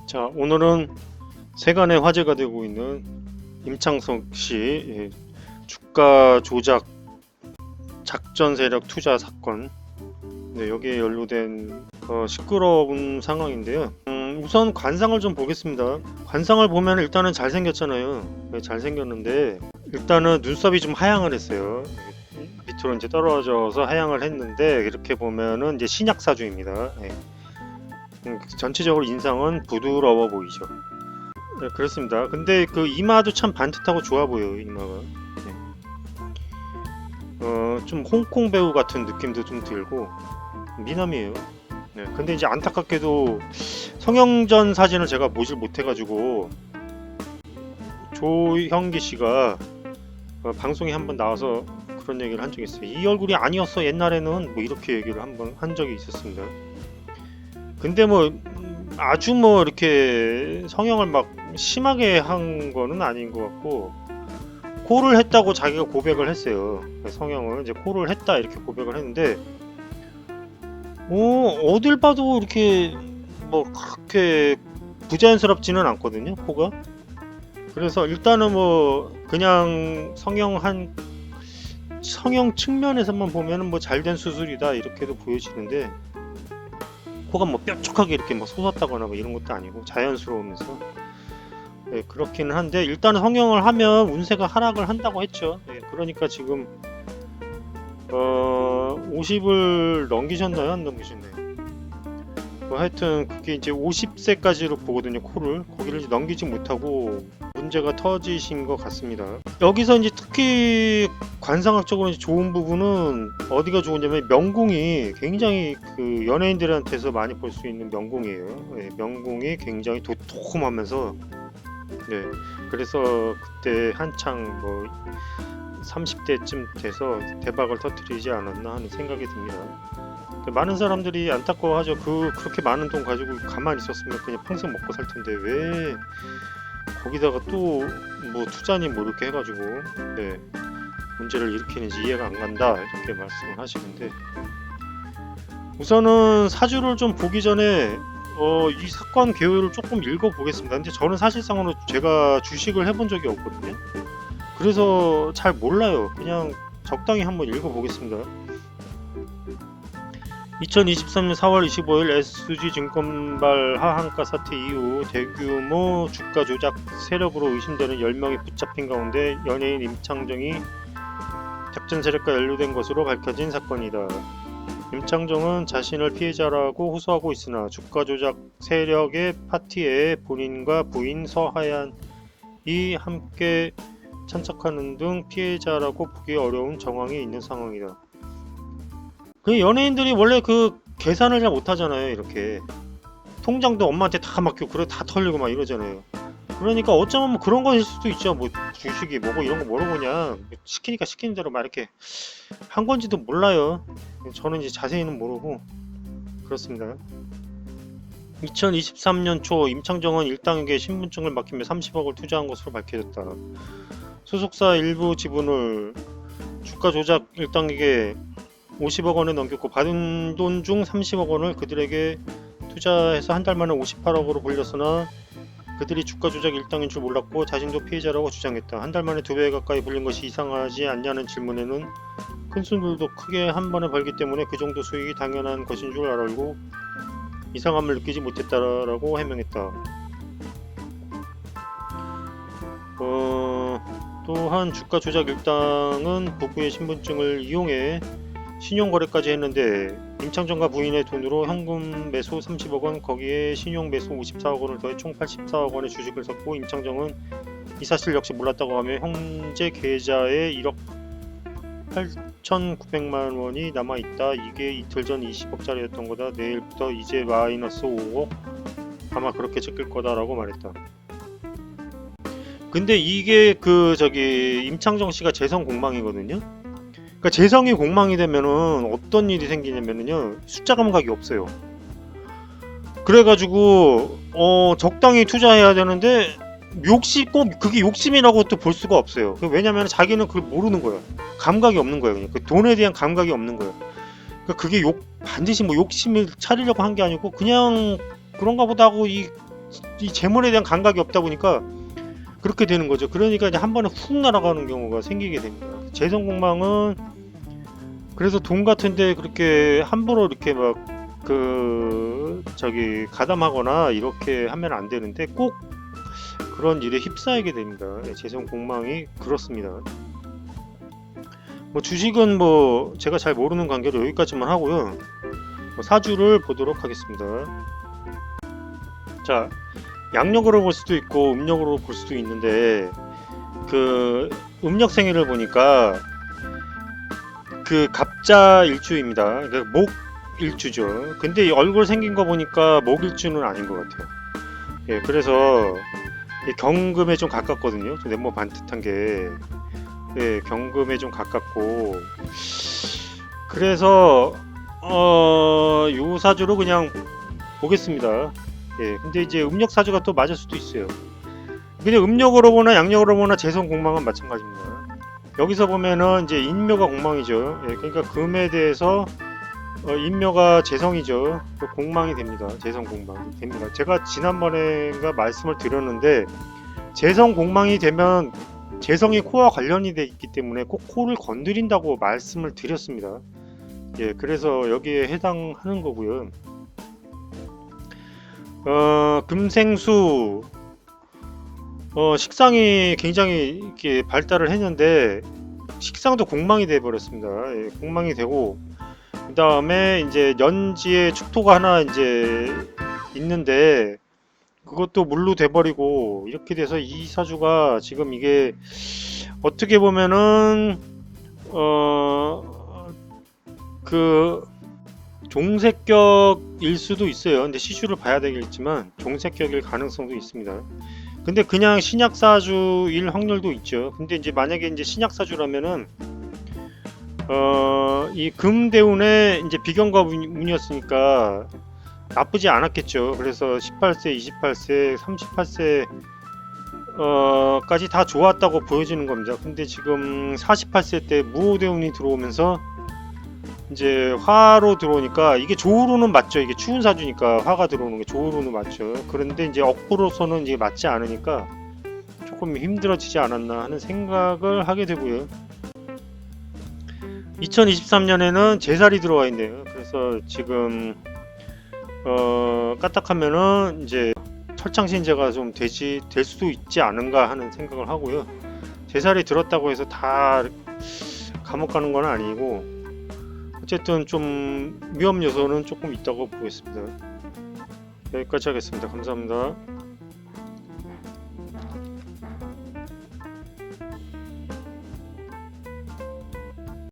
자, 오늘은 세간의 화제가 되고 있는 임창석 씨 주가 조작 작전 세력 투자 사건, 여기에 연루된 시끄러운 상황인데요. 우선 관상을 좀 보겠습니다. 관상을 보면 일단은 잘생겼잖아요. 잘생겼는데 일단은 눈썹이 좀 하향을 했어요. 밑으로 이제 떨어져서 하향을 했는데, 이렇게 보면은 이제 신약사주입니다. 전체적으로 인상은 부드러워 보이죠. 네, 그렇습니다. 근데 그 이마도 참 반듯하고 좋아 보여요, 이마가. 좀 홍콩 배우 같은 느낌도 좀 들고 미남이에요. 근데 이제 안타깝게도 성형전 사진을 제가 보질 못해가지고, 조형기 씨가 방송에 한번 나와서 그런 얘기를 한 적이 있어요. 이 얼굴이 아니었어 옛날에는, 뭐 이렇게 얘기를 한번 한 적이 있었습니다. 근데 뭐 아주 뭐 이렇게 성형을 막 심하게 한 거는 아닌 것 같고, 코를 했다고 자기가 고백을 했어요. 성형을 이제 코를 했다 이렇게 고백을 했는데, 어딜 봐도 이렇게 뭐 그렇게 부자연스럽지는 않거든요, 코가. 그래서 일단은 뭐 그냥 성형 측면에서만 보면은 뭐 잘된 수술이다 이렇게도 보여지는데, 코가 뭐 뾰족하게 이렇게 뭐 솟았다거나 뭐 이런 것도 아니고 자연스러우면서, 그렇기는 한데, 일단 성형을 하면 운세가 하락을 한다고 했죠. 그러니까 지금 50을 넘기셨나요? 안 넘기셨나요? 하여튼 그게 이제 50세까지로 보거든요, 코를. 거기를 이제 넘기지 못하고 문제가 터지신 것 같습니다. 여기서 이제 특히 관상학적으로 이제 좋은 부분은 어디가 좋으냐면, 명궁이 굉장히 그 연예인들한테서 많이 볼 수 있는 명궁이에요. 명궁이 굉장히 도톰하면서, 그래서 그때 한창 뭐 30대쯤 돼서 대박을 터뜨리지 않았나 하는 생각이 듭니다. 많은 사람들이 안타까워하죠. 그렇게 많은 돈 가지고 가만히 있었으면 그냥 평생 먹고 살 텐데 왜 거기다가 또 뭐 투자니 뭐 이렇게 해가지고 문제를 일으키는지 이해가 안 간다 이렇게 말씀을 하시는데, 우선은 사주를 좀 보기 전에 이 사건 개요를 조금 읽어보겠습니다. 근데 저는 사실상으로 제가 주식을 해본 적이 없거든요. 그래서 잘 몰라요. 그냥 적당히 한번 읽어보겠습니다. 2023년 4월 25일 SG증권발 하한가 사태 이후 대규모 주가 조작 세력으로 의심되는 10명이 붙잡힌 가운데 연예인 임창정이 작전 세력과 연루된 것으로 밝혀진 사건이다. 임창정은 자신을 피해자라고 호소하고 있으나 주가 조작 세력의 파티에 본인과 부인 서하얀이 함께 참석하는 등 피해자라고 보기 어려운 정황이 있는 상황이다. 그 연예인들이 원래 그 계산을 잘 못하잖아요. 이렇게 통장도 엄마한테 다 맡기고 그래 다 털리고 막 이러잖아요. 그러니까 어쩌면 뭐 그런 거일 수도 있죠. 뭐 주식이 뭐고 이런 거 모르고 그냥 시키니까 시키는 대로 막 이렇게 한 건지도 몰라요. 저는 이제 자세히는 모르고 그렇습니다. 2023년 초 임창정은 일당에게 신분증을 맡기며 30억을 투자한 것으로 밝혀졌다. 소속사 일부 지분을 주가 조작 일당에게 50억 원에 넘겼고, 받은 돈 중 30억 원을 그들에게 투자해서 한 달 만에 58억으로 불렸으나 그들이 주가 조작 일당인 줄 몰랐고 자신도 피해자라고 주장했다. 한 달 만에 2배 가까이 불린 것이 이상하지 않냐는 질문에는 큰 손들도 크게 한 번에 벌기 때문에 그 정도 수익이 당연한 것인 줄 알고 이상함을 느끼지 못했다라고 해명했다. 또한 주가 조작 일당은 부부의 신분증을 이용해 신용거래까지 했는데, 임창정과 부인의 돈으로 현금 매수 30억 원, 거기에 신용 매수 54억 원을 더해 총 84억 원의 주식을 샀고, 임창정은 이 사실 역시 몰랐다고 하며 형제 계좌에 1억 8,900만 원이 남아있다. 이게 이틀 전 20억짜리였던 거다. 내일부터 이제 마이너스 5억, 아마 그렇게 찍힐 거다라고 말했다. 근데 이게 임창정 씨가 재성 공망이거든요. 그러니까 재성이 공망이 되면은 어떤 일이 생기냐면요, 숫자 감각이 없어요. 그래가지고 적당히 투자해야 되는데 꼭 그게 욕심이라고 또 볼 수가 없어요. 왜냐면 자기는 그걸 모르는 거예요. 감각이 없는 거예요. 그냥 그 돈에 대한 감각이 없는 거예요. 그러니까 그게 반드시 뭐 욕심을 차리려고 한 게 아니고 그냥 그런가 보다 하고 이 이 재물에 대한 감각이 없다 보니까 그렇게 되는 거죠. 그러니까 이제 한 번에 훅 날아가는 경우가 생기게 됩니다. 재성공망은 그래서 돈 같은데 그렇게 함부로 이렇게 막 저기 가담하거나 이렇게 하면 안 되는데 꼭 그런 일에 휩싸이게 됩니다. 재성공망이 그렇습니다. 뭐 주식은 뭐 제가 잘 모르는 관계로 여기까지만 하고요. 뭐 사주를 보도록 하겠습니다. 자, 양력으로 볼 수도 있고 음력으로 볼 수도 있는데 그 음력 생일을 보니까 그 갑자 일주입니다. 그러니까 목 일주죠. 근데 이 얼굴 생긴 거 보니까 목 일주는 아닌 것 같아요. 예, 그래서 경금에 좀 가깝거든요. 좀 네모 반듯한 게 예, 경금에 좀 가깝고 그래서 요 사주로 그냥 보겠습니다. 예, 근데 이제 음력 사주가 또 맞을 수도 있어요. 근데 음력으로 보나 양력으로 보나 재성 공망은 마찬가지입니다. 여기서 보면은 이제 인묘가 공망이죠. 예, 그러니까 금에 대해서 인묘가 재성이죠. 그 공망이 됩니다. 재성 공망이 됩니다. 제가 지난번에인가 말씀을 드렸는데 재성 공망이 되면 재성이 코와 관련이 돼 있기 때문에 꼭 코를 건드린다고 말씀을 드렸습니다. 예, 그래서 여기에 해당하는 거고요. 금생수 식상이 굉장히 이렇게 발달을 했는데 식상도 공망이 돼 버렸습니다. 예, 공망이 되고 그 다음에 이제 연지에 축토가 하나 이제 있는데 그것도 물로 돼버리고 이렇게 돼서 이 사주가 지금 이게 어떻게 보면은 그 종색격일 수도 있어요. 근데 시주를 봐야 되겠지만 종색격일 가능성도 있습니다. 근데 그냥 신약사주일 확률도 있죠. 근데 이제 만약에 이제 신약사주라면은 이 금대운의 이제 비경과 운이었으니까 나쁘지 않았겠죠. 그래서 18세, 28세, 38세 까지 다 좋았다고 보여지는 겁니다. 근데 지금 48세 때 무호대운이 들어오면서 이제 화로 들어오니까 이게 조우로는 맞죠. 이게 추운 사주니까 화가 들어오는 게 조우로는 맞죠. 그런데 이제 억부로서는 이게 맞지 않으니까 조금 힘들어지지 않았나 하는 생각을 하게 되고요. 2023년에는 제살이 들어와 있네요. 그래서 지금 까딱하면은 이제 철창신제가 좀 될 수도 있지 않은가 하는 생각을 하고요. 제살이 들었다고 해서 다 감옥 가는 건 아니고 어쨌든 좀 위험 요소는 조금 있다고 보겠습니다. 여기까지 하겠습니다. 감사합니다.